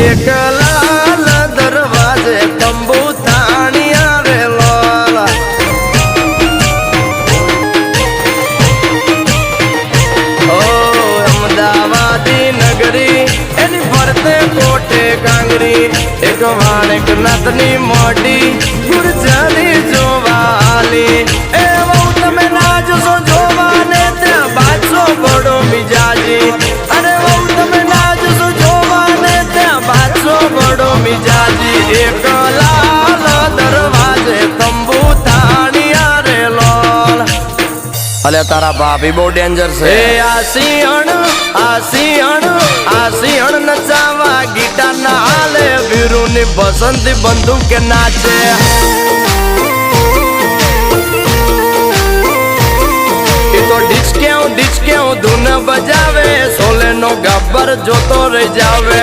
એક લાલ દરવાજે તંબુ તાણી આવેલો ઓ અમદાવાદી નગરી એની ફરતે કોટે કાંગરી એક વાણક નાથની મોટી ગુરજાની જોવાલી એ બહુ તમે નાચશો જોવાને ત્યાં બાદશો બડો મિજાજી અરે બહુ તમે નાચશો જોવાને ત્યાં બાદશો બડો મિજાજી એક લાલ દરવાજે તંબુ તાણી આરેલો અલે તારા ભાભી બહુ ડેન્જર છે આ સિંહણ નચાવા ગીટાર ના હાલે વીરુની બસંતી બંદૂક કે નાચે એ તો ડિસ્કે ધૂન બજાવે સોલે નો ગબ્બર જોતો રહી જાવે